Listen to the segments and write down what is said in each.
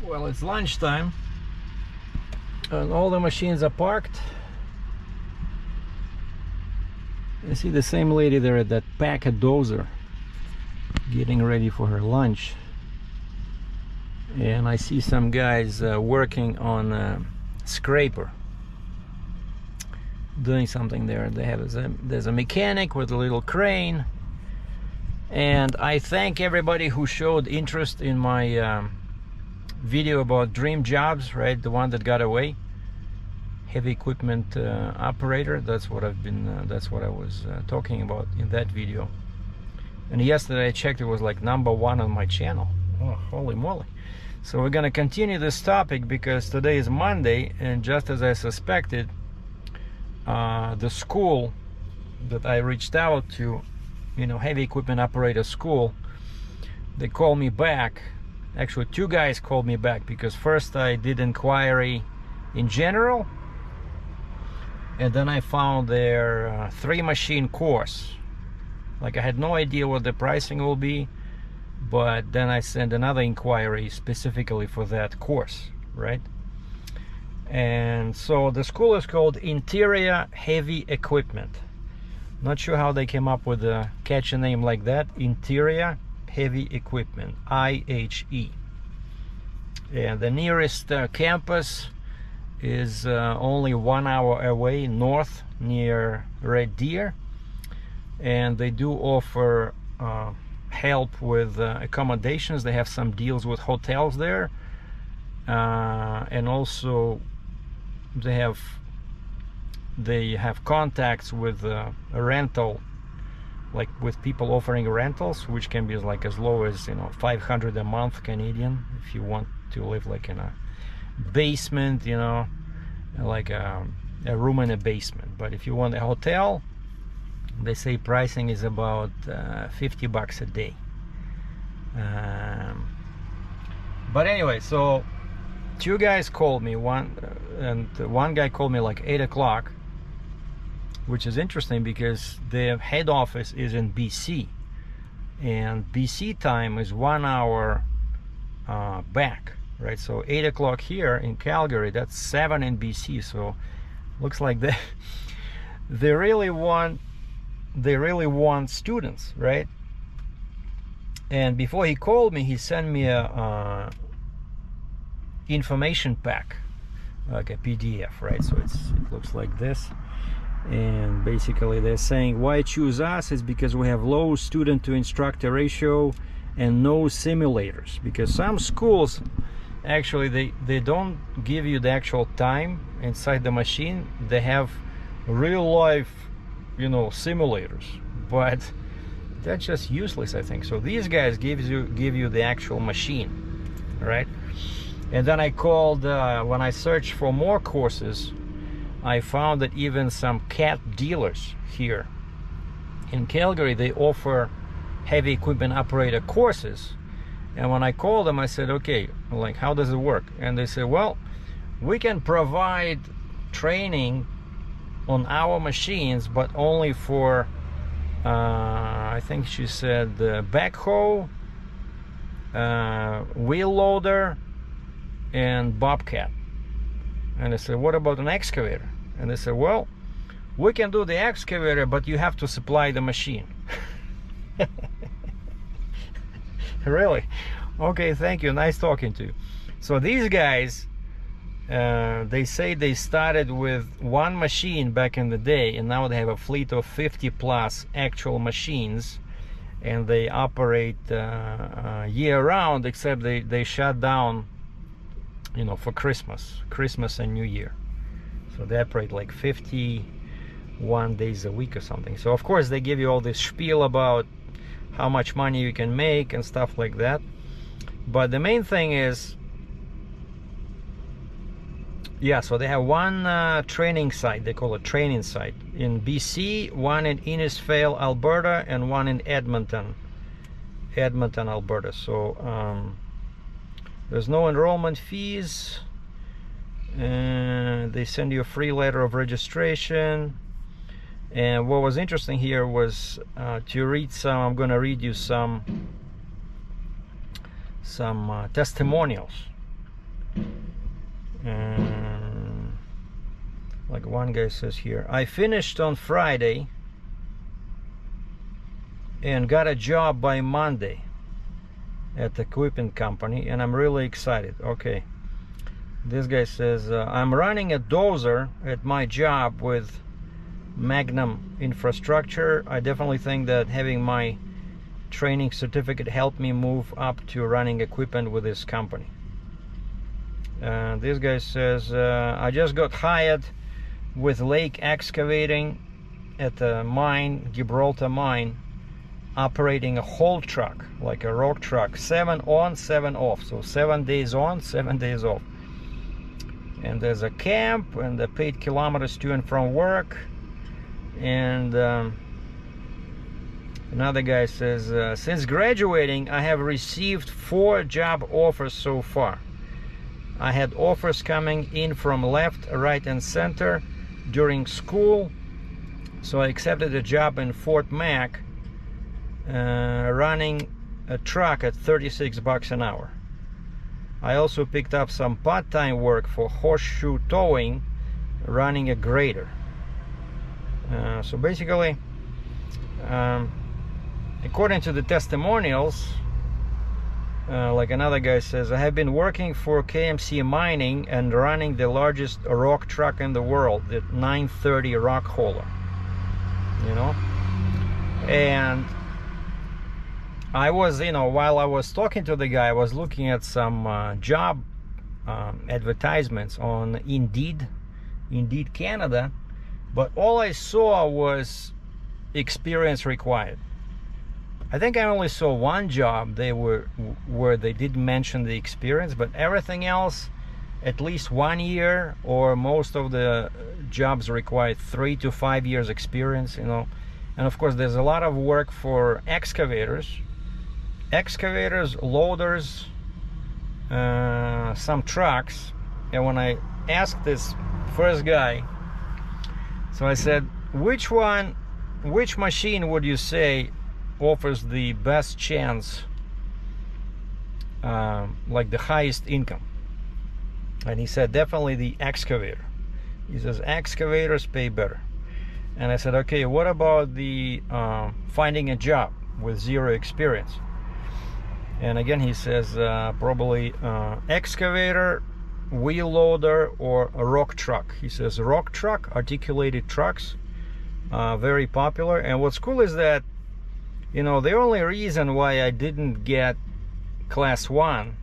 Well, it's lunchtime and all the machines are parked. I see the same lady there at that packet dozer getting ready for her lunch, and I see some guys working on a scraper, doing something there. They have there's a mechanic with a little crane, and I thank everybody who showed interest in my video about dream jobs, right? The one that got away, heavy equipment operator. That's what I've been that's what I was talking about in that video. And yesterday I checked, it was like #1 on my channel. Oh, holy moly. So we're gonna continue this topic because today is Monday, and just as I suspected, the school that I reached out to, you know, heavy equipment operator school, they called me back. Actually, 2 guys called me back, because first I did inquiry in general, and then I found their 3-machine course. Like, I had no idea what the pricing will be, but then I sent another inquiry specifically for that course, right? And so the school is called Interior Heavy Equipment. Not sure how they came up with a catchy name like that. Interior Heavy Equipment, IHE. And the nearest campus is only 1 hour away north, near Red Deer, and they do offer help with accommodations. They have some deals with hotels there, and also they have contacts with a rental, like with people offering rentals, which can be like as low as, you know, 500 a month Canadian, if you want to live like in a basement, you know, like a room in a basement. But if you want a hotel, they say pricing is about $50 a day. But anyway, so 2 guys called me, one guy called me like 8 o'clock, which is interesting because their head office is in BC, and BC time is 1 hour back, right? So 8 o'clock here in Calgary, that's 7 in BC. So looks like they really want students, right? And before he called me, he sent me a information pack, like a PDF, right? So it looks like this, and basically they're saying why choose us is because we have low student to instructor ratio and no simulators. Because some schools actually they don't give you the actual time inside the machine. They have real life, you know, simulators, but that's just useless, I think. So these guys give you the actual machine, right? And then I called, when I searched for more courses, I found that even some CAT dealers here in Calgary, they offer heavy equipment operator courses. And when I called them, I said, okay, like, how does it work? And they said, well, we can provide training on our machines, but only for I think she said backhoe, wheel loader, and bobcat. And I said, what about an excavator? And they said, well, we can do the excavator, but you have to supply the machine. Really? Okay, thank you, nice talking to you. So these guys, they say they started with 1 machine back in the day, and now they have a fleet of 50+ actual machines, and they operate year-round, except they shut down, you know, for Christmas and New Year. So they operate like 51 days a week or something. So of course they give you all this spiel about how much money you can make and stuff like that. But the main thing is, yeah, so they have 1 training site, they call it training site, in BC, 1 in Innisfail, Alberta, and 1 in Edmonton, Alberta. So there's no enrollment fees, and they send you a free letter of registration. And what was interesting here was to read some, I'm going to read you some testimonials Like one guy says here, I finished on Friday and got a job by Monday at the equipment company, and I'm really excited. Okay, this guy says, I'm running a dozer at my job with Magnum infrastructure. I definitely think that having my training certificate helped me move up to running equipment with this company. This guy says, I just got hired with Lake Excavating at the mine, Gibraltar mine, operating a haul truck, like a rock truck, 7 on, 7 off. So 7 days on, 7 days off. And there's a camp and the paid kilometers to and from work. And another guy says, since graduating, I have received 4 job offers so far. I had offers coming in from left, right, and center during school, so I accepted a job in Fort Mac, running a truck at $36 an hour. I also picked up some part-time work for horseshoe towing, running a grader. So basically, according to the testimonials, like another guy says, I have been working for KMC Mining and running the largest rock truck in the world, the 930 rock hauler, you know. And I was, you know, while I was talking to the guy, I was looking at some job advertisements on Indeed Canada, but all I saw was experience required. I think I only saw one job where they didn't mention the experience, but everything else, at least 1 year, or most of the jobs require 3 to 5 years experience, you know. And of course, there's a lot of work for excavators, loaders, some trucks. And when I asked this first guy, so I said, which machine would you say offers the best chance, like the highest income? And he said, definitely the excavator. He says excavators pay better. And I said, okay, what about the finding a job with 0 experience? And again, he says probably excavator, wheel loader, or a rock truck. He says rock truck, articulated trucks, very popular. And what's cool is that, you know, the only reason why I didn't get class 1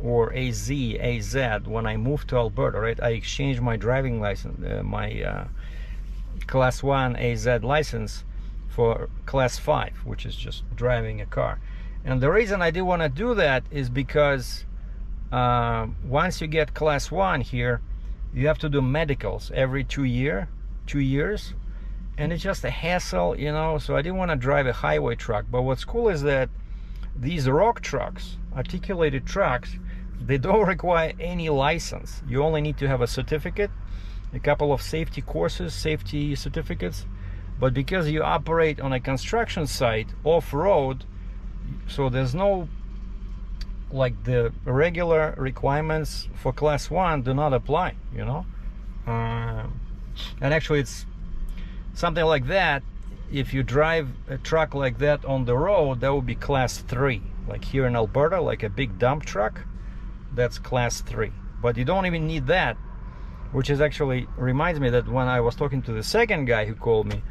or AZ when I moved to Alberta, right? I exchanged my driving license, my class 1 AZ license for class 5, which is just driving a car. And the reason I didn't want to do that is because once you get class 1 here, you have to do medicals every 2 years. And it's just a hassle, you know, so I didn't want to drive a highway truck. But what's cool is that these rock trucks, articulated trucks, they don't require any license. You only need to have a certificate, a couple of safety courses, safety certificates. But because you operate on a construction site off-road, so there's no, like, the regular requirements for class 1 do not apply, you know. And actually, it's something like that. If you drive a truck like that on the road, that would be class 3. Like here in Alberta, like a big dump truck, that's class 3. But you don't even need that, which is actually reminds me that when I was talking to the second guy who called me,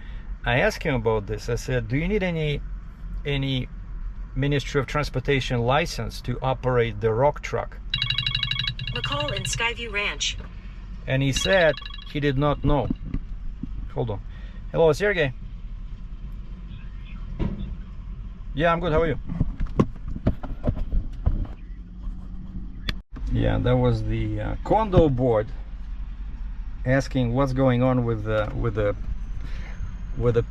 I asked him about this. I said, do you need any Ministry of Transportation license to operate the rock truck? McCall in Skyview Ranch. And he said he did not know. Hold on. Hello, Sergei. Yeah, I'm good. How are you? Yeah, that was the condo board asking what's going on with the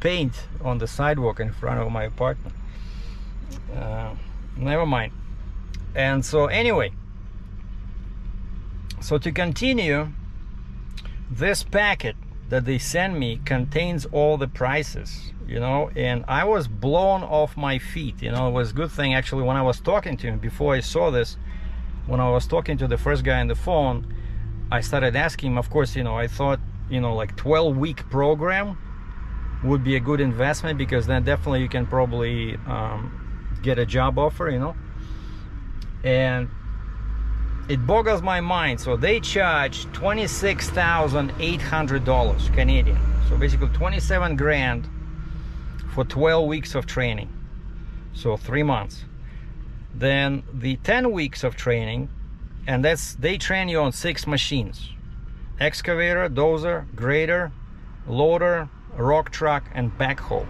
paint on the sidewalk in front of my apartment. Never mind. And so anyway, so to continue, this packet that they send me contains all the prices, you know, and I was blown off my feet. You know, it was a good thing actually when I was talking to him before I saw this. When I was talking to the first guy on the phone, I started asking him, of course, I thought, like 12-week program would be a good investment, because then definitely you can probably get a job offer, and it boggles my mind. So they charge $26,800 Canadian, so basically 27 grand for 12 weeks of training, so 3 months. Then the 10 weeks of training, and they train you on 6 machines: excavator, dozer, grader, loader, rock truck, and backhoe.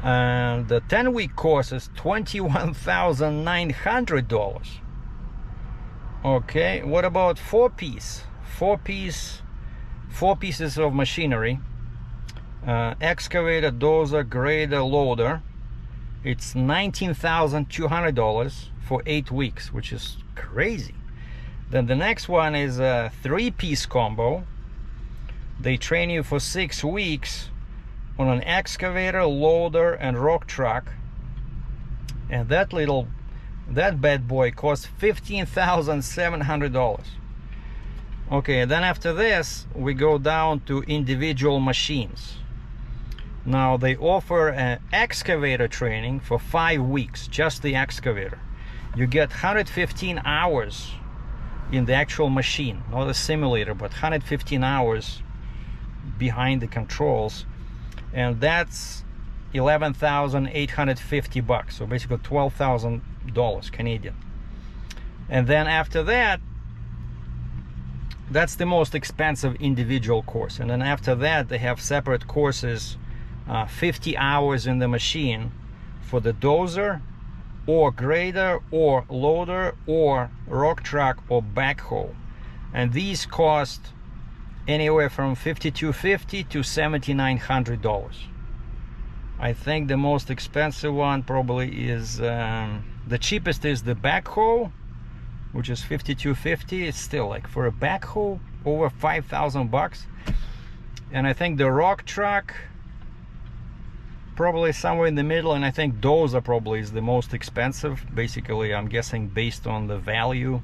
And the 10-week course is $21,900. Okay, what about 4 pieces of machinery? Excavator, dozer, grader, loader. It's $19,200 for 8 weeks, which is crazy. Then the next one is a 3-piece combo. They train you for 6 weeks on an excavator, loader, and rock truck, and that bad boy costs $15,700. Okay, then after this we go down to individual machines. Now they offer an excavator training for 5 weeks, just the excavator. You get 115 hours in the actual machine, not a simulator, but 115 hours behind the controls, and that's $11,850, so basically $12,000 Canadian. And then after that, that's the most expensive individual course. And then after that they have separate courses, 50 hours in the machine for the dozer or grader or loader or rock truck or backhoe, and these cost anywhere from $5,250 to $7,900. I think the most expensive one probably is the cheapest is the backhoe, which is $5,250. It's still, like, for a backhoe over $5,000. And I think the rock truck probably somewhere in the middle, and I think dozer probably is the most expensive, basically, I'm guessing, based on the value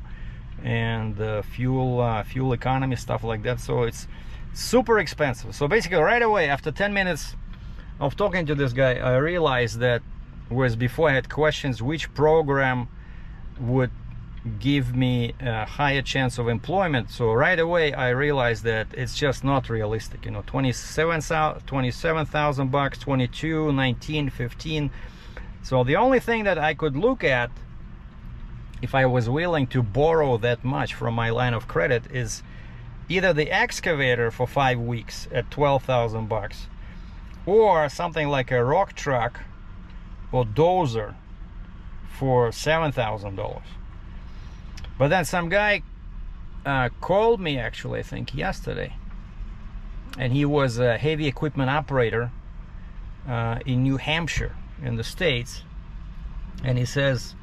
and the fuel economy, stuff like that. So it's super expensive. So basically right away, after 10 minutes of talking to this guy, I realized that, whereas before I had questions which program would give me a higher chance of employment, so right away I realized that it's just not realistic. 27,000 bucks, 22, 19, 15. So the only thing that I could look at, if I was willing to borrow that much from my line of credit, is either the excavator for 5 weeks at 12,000 bucks, or something like a rock truck or dozer for $7,000. But then some guy called me, actually, I think yesterday, and he was a heavy equipment operator in New Hampshire in the States, and he says,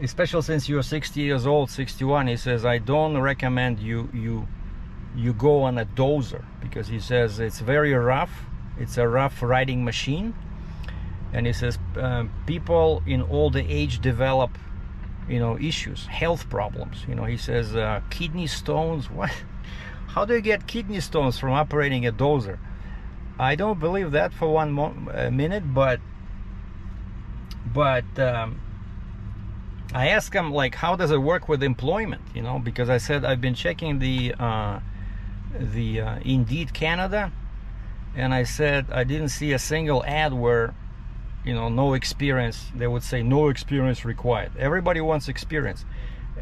especially since you're 60 years old, 61, he says, I don't recommend you go on a dozer, because he says it's very rough. It's a rough riding machine, and he says people in older age develop issues, health problems. He says kidney stones. What? How do you get kidney stones from operating a dozer? I don't believe that for one minute, but I asked him, like, how does it work with employment? Because I said I've been checking the Indeed Canada, and I said I didn't see a single ad where no experience. They would say no experience required. Everybody wants experience.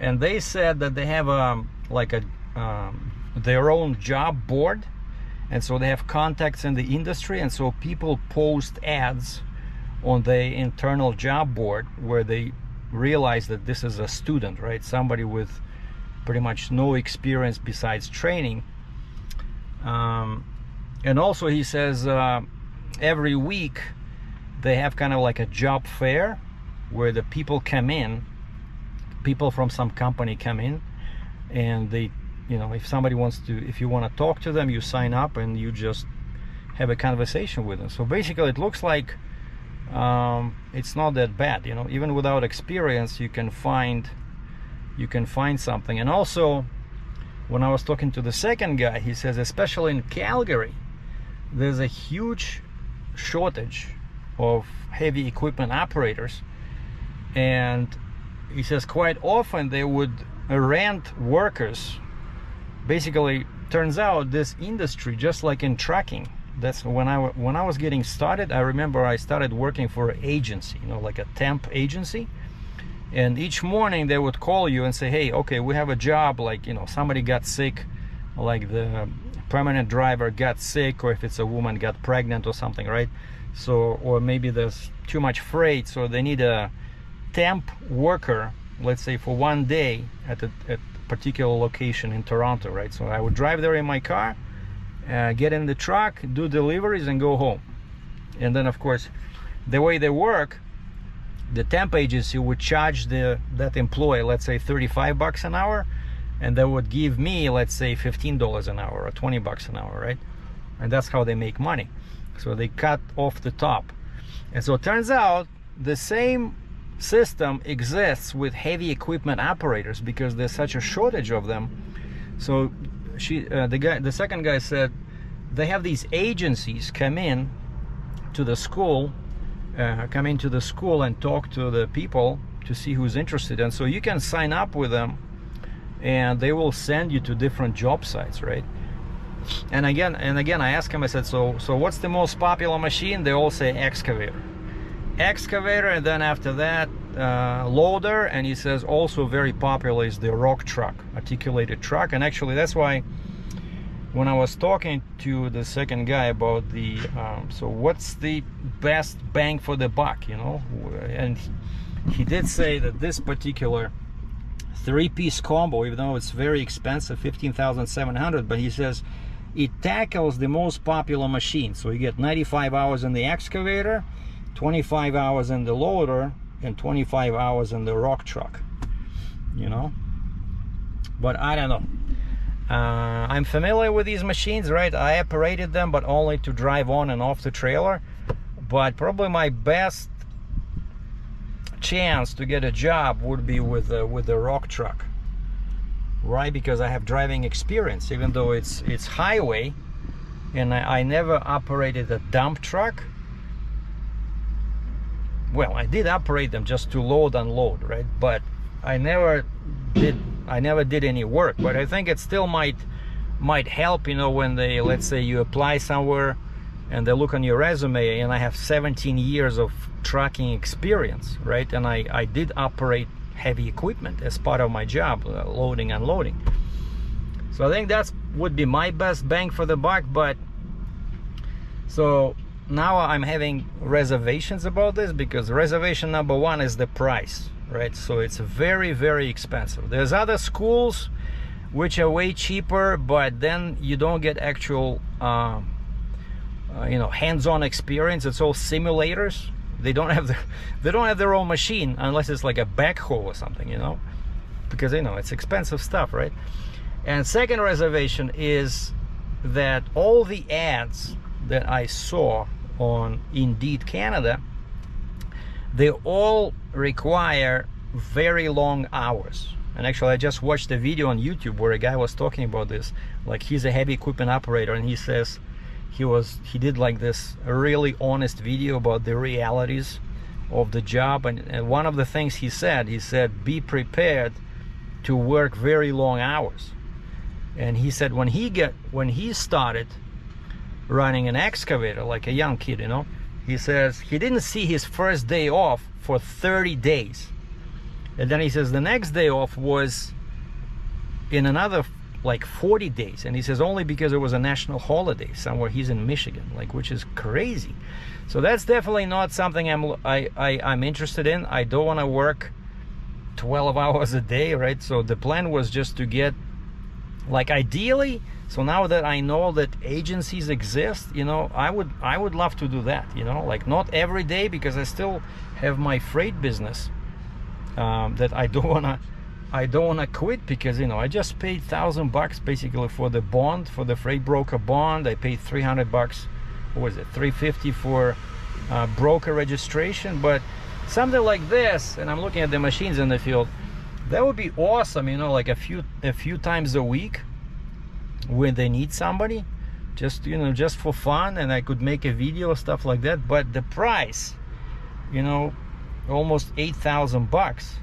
And they said that they have their own job board, and so they have contacts in the industry, and so people post ads on the internal job board where they realize that this is a student, right? Somebody with pretty much no experience besides training. And also he says every week they have kind of like a job fair where the people come in, people from some company come in, and they, if somebody wants to, if you want to talk to them, you sign up and you just have a conversation with them. So basically it looks like it's not that bad. Even without experience you can find something. And also when I was talking to the second guy, he says, especially in Calgary, there's a huge shortage of heavy equipment operators. And he says quite often they would rent workers. Basically, turns out this industry, just like in trucking, that's when I was getting started, I remember I started working for an agency, you know, like a temp agency. And each morning they would call you and say, hey, okay, we have a job, like, you know, somebody got sick, like the permanent driver got sick, or if it's a woman got pregnant or something, right? So, or maybe there's too much freight, so they need a temp worker, let's say for one day at a particular location in Toronto, right? So I would drive there in my car, get in the truck, do deliveries, and go home. And then, of course, the way they work, the temp agency would charge that employee, let's say $35 an hour, and they would give me, let's say, $15 an hour or $20 an hour, right? And that's how they make money. So they cut off the top. And so it turns out the same system exists with heavy equipment operators because there's such a shortage of them. So the second guy said they have these agencies come in to the school, and talk to the people to see who's interested. And so you can sign up with them, and they will send you to different job sites, right? And again, I asked him, I said, so what's the most popular machine? They all say excavator, and then after that, loader. And he says also very popular is the rock truck, articulated truck. And actually, that's why when I was talking to the second guy about the so what's the best bang for the buck, you know, and he did say that this particular three-piece combo, even though it's very expensive, $15,700, but he says it tackles the most popular machine. So you get 95 hours in the excavator, 25 hours in the loader, and 25 hours in the rock truck, you know. But I don't know. I'm familiar with these machines, right? I operated them, but only to drive on and off the trailer. But probably my best chance to get a job would be with the rock truck, right? Because I have driving experience, even though it's highway, and I never operated a dump truck. Well, I did operate them just to load, unload, right? But I never did any work. But I think it still might help, you know, when they, let's say you apply somewhere and they look on your resume, and I have 17 years of trucking experience, right? And I did operate heavy equipment as part of my job, loading, unloading. So I think that would be my best bang for the buck. But so now I'm having reservations about this, because reservation number one is the price, right? So it's very, very expensive. There's other schools which are way cheaper, but then you don't get actual you know, hands-on experience. It's all simulators. They don't have their own machine unless it's like a backhoe or something, you know, because, you know, it's expensive stuff, right? And second reservation is that all the ads that I saw on Indeed Canada, they all require very long hours. And actually, I just watched a video on YouTube where a guy was talking about this. Like, he's a heavy equipment operator, and he says he did like this really honest video about the realities of the job. And one of the things he said be prepared to work very long hours. And he said when he started running an excavator, like a young kid, you know, he says he didn't see his first day off for 30 days. And then he says the next day off was in another like 40 days. And he says only because it was a national holiday somewhere. He's in Michigan, like, which is crazy. So that's definitely not something I'm interested in. I don't want to work 12 hours a day, right? So the plan was just to get, like, ideally, so now that I know that agencies exist, you know, I would love to do that, you know, like not every day, because I still have my freight business that I don't wanna quit, because, you know, I just paid $1,000 basically for the bond, for the freight broker bond. I paid $300, what was it, $350 for broker registration. But something like this, and I'm looking at the machines in the field, that would be awesome, you know, like a few times a week, when they need somebody, just just for fun, and I could make a video, stuff like that. But the price, almost $8,000.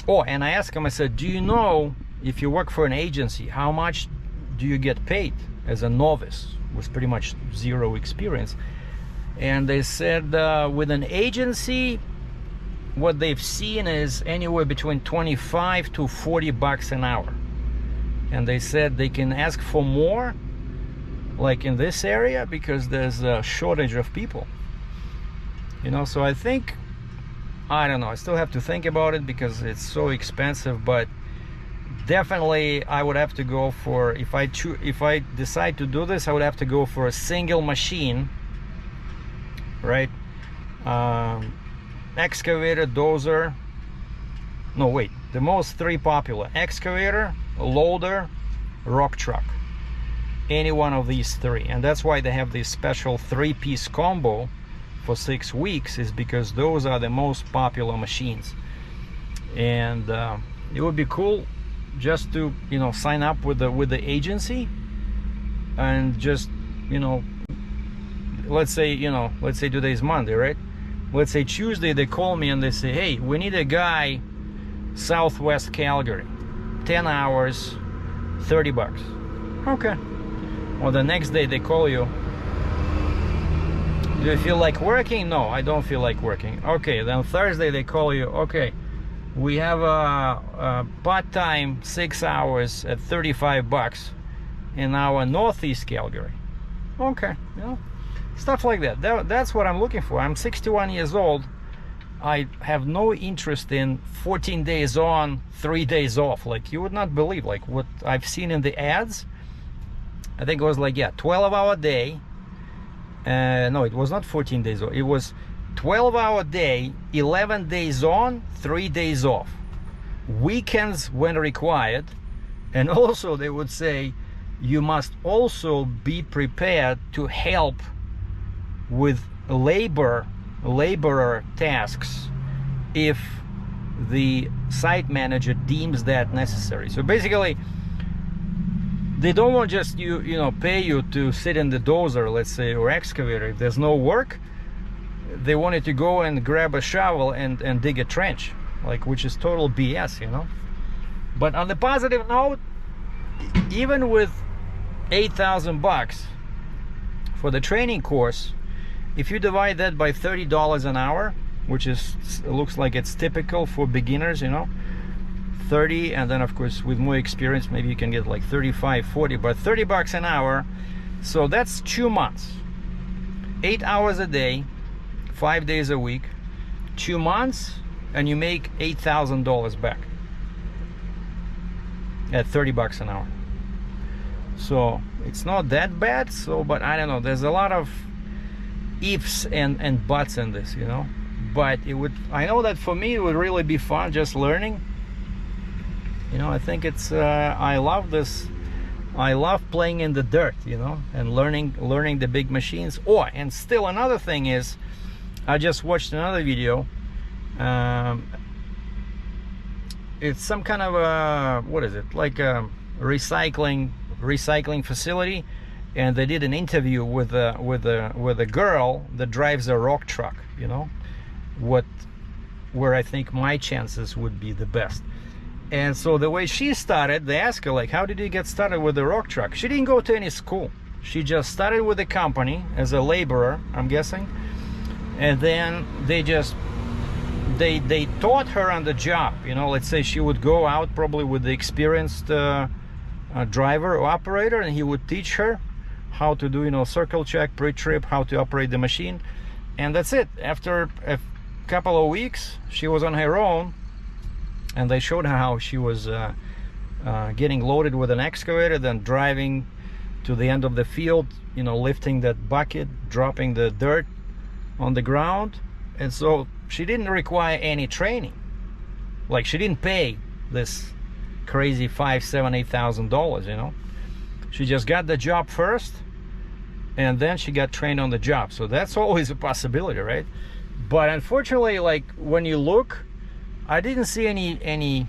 Oh, and I asked him, I said, do you know, if you work for an agency, how much do you get paid as a novice with pretty much zero experience? And they said with an agency, what they've seen is anywhere between 25 to 40 bucks an hour. And they said they can ask for more, like in this area, because there's a shortage of people. So I think, I don't know, I still have to think about it because it's so expensive, but definitely I would have to go for, if I decide to do this, I would have to go for a single machine, right? Excavator, dozer, no wait, the most three popular: excavator, loader, rock truck. Any one of these three. And that's why they have this special 3-piece combo for 6 weeks, is because those are the most popular machines. And it would be cool just to sign up with the agency, and just let's say today's Monday, right? Let's say Tuesday they call me and they say, hey, we need a guy Southwest Calgary, 10 hours, 30 bucks. Okay. Well, the next day they call you, do you feel like working? No, I don't feel like working. Okay, then Thursday they call you, okay, we have a part-time 6 hours at 35 bucks in our Northeast Calgary. Okay, stuff like that. That's what I'm looking for. I'm 61 years old. I have no interest in 14 days on, 3 days off. Like, you would not believe like what I've seen in the ads. I think it was like, 12-hour day. No, it was not 14 days off. It was 12-hour day, 11 days on, 3 days off. Weekends when required. And also they would say you must also be prepared to help with laborer tasks if the site manager deems that necessary. So basically, they don't want just pay you to sit in the dozer, let's say, or excavator. If there's no work, they wanted to go and grab a shovel and dig a trench, like, which is total BS, But on the positive note, even with $8,000 for the training course, if you divide that by $30 an hour, which looks like it's typical for beginners, 30, and then of course with more experience maybe you can get like 35, 40, but 30 bucks an hour, so that's 2 months, 8 hours a day, 5 days a week, 2 months, and you make $8,000 back at 30 bucks an hour. So it's not that bad. So, but I don't know, there's a lot of ifs and buts in this, but I know that for me it would really be fun just learning. I think it's I love this. I love playing in the dirt, and learning the big machines. Oh, and still another thing is, I just watched another video. It's some kind of a, what is it, like a recycling facility, and they did an interview with a girl that drives a rock truck. Where I think my chances would be the best. And so the way she started, they asked her, like, how did you get started with the rock truck? She didn't go to any school. She just started with the company as a laborer, I'm guessing. And then they taught her on the job. Let's say she would go out probably with the experienced driver or operator, and he would teach her how to do, circle check, pre-trip, how to operate the machine. And that's it. After a couple of weeks, she was on her own. And they showed her how she was getting loaded with an excavator, then driving to the end of the field, lifting that bucket, dropping the dirt on the ground. And so she didn't require any training. Like, she didn't pay this crazy $5,000, $7,000, $8,000, She just got the job first, and then she got trained on the job. So that's always a possibility, right? But unfortunately, like, when you look, I didn't see any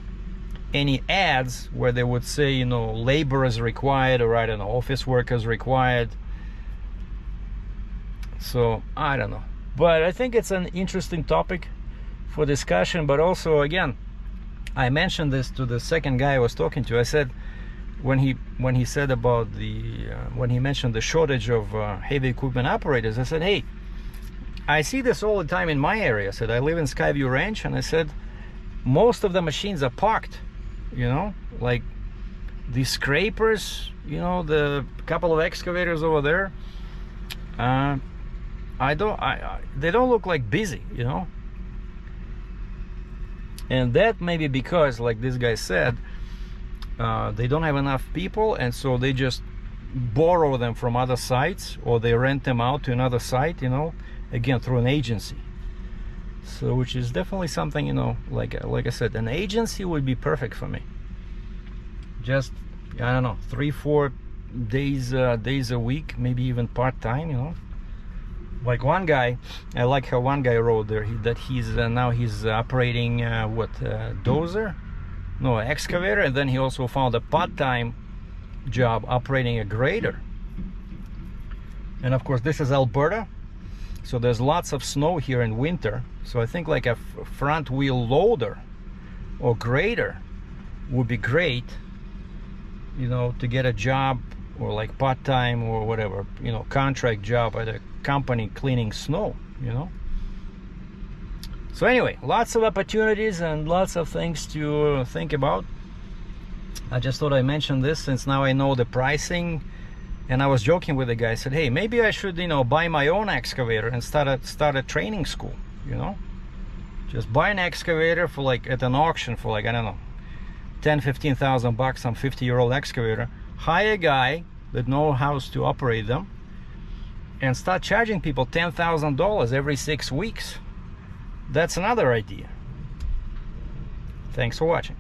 any ads where they would say, you know, laborers required, or I don't know, office workers required. So I don't know, but I think it's an interesting topic for discussion. But also, again, I mentioned this to the second guy I was talking to. I said, when he said about the when he mentioned the shortage of heavy equipment operators, I said, hey, I see this all the time in my area. I said, I live in Skyview Ranch, and I said, most of the machines are parked, you know, like the scrapers, you know, the couple of excavators over there. They don't look like busy, you know. And that may be because, like this guy said, they don't have enough people, and so they just borrow them from other sites, or they rent them out to another site, you know, again through an agency. So, which is definitely something, you know, like I said, an agency would be perfect for me. Just, I don't know, 3-4 days a week, maybe even part-time, you know. Like one guy, I like how one guy wrote there that he's now he's operating dozer, no, excavator, and then he also found a part-time job operating a grader. And of course, this is Alberta, so there's lots of snow here in winter. So I think like a front wheel loader or grader would be great, you know, to get a job, or like part-time or whatever, you know, contract job at a company cleaning snow, you know. So anyway, lots of opportunities and lots of things to think about. I just thought I mentioned this since now I know the pricing. And I was joking with the guy, I said, hey, maybe I should, you know, buy my own excavator and start a training school, you know. Just buy an excavator for like at an auction for like, I don't know, 10-15,000 bucks, some 50-year-old excavator. Hire a guy that knows how to operate them, and start charging people $10,000 every 6 weeks. That's another idea. Thanks for watching.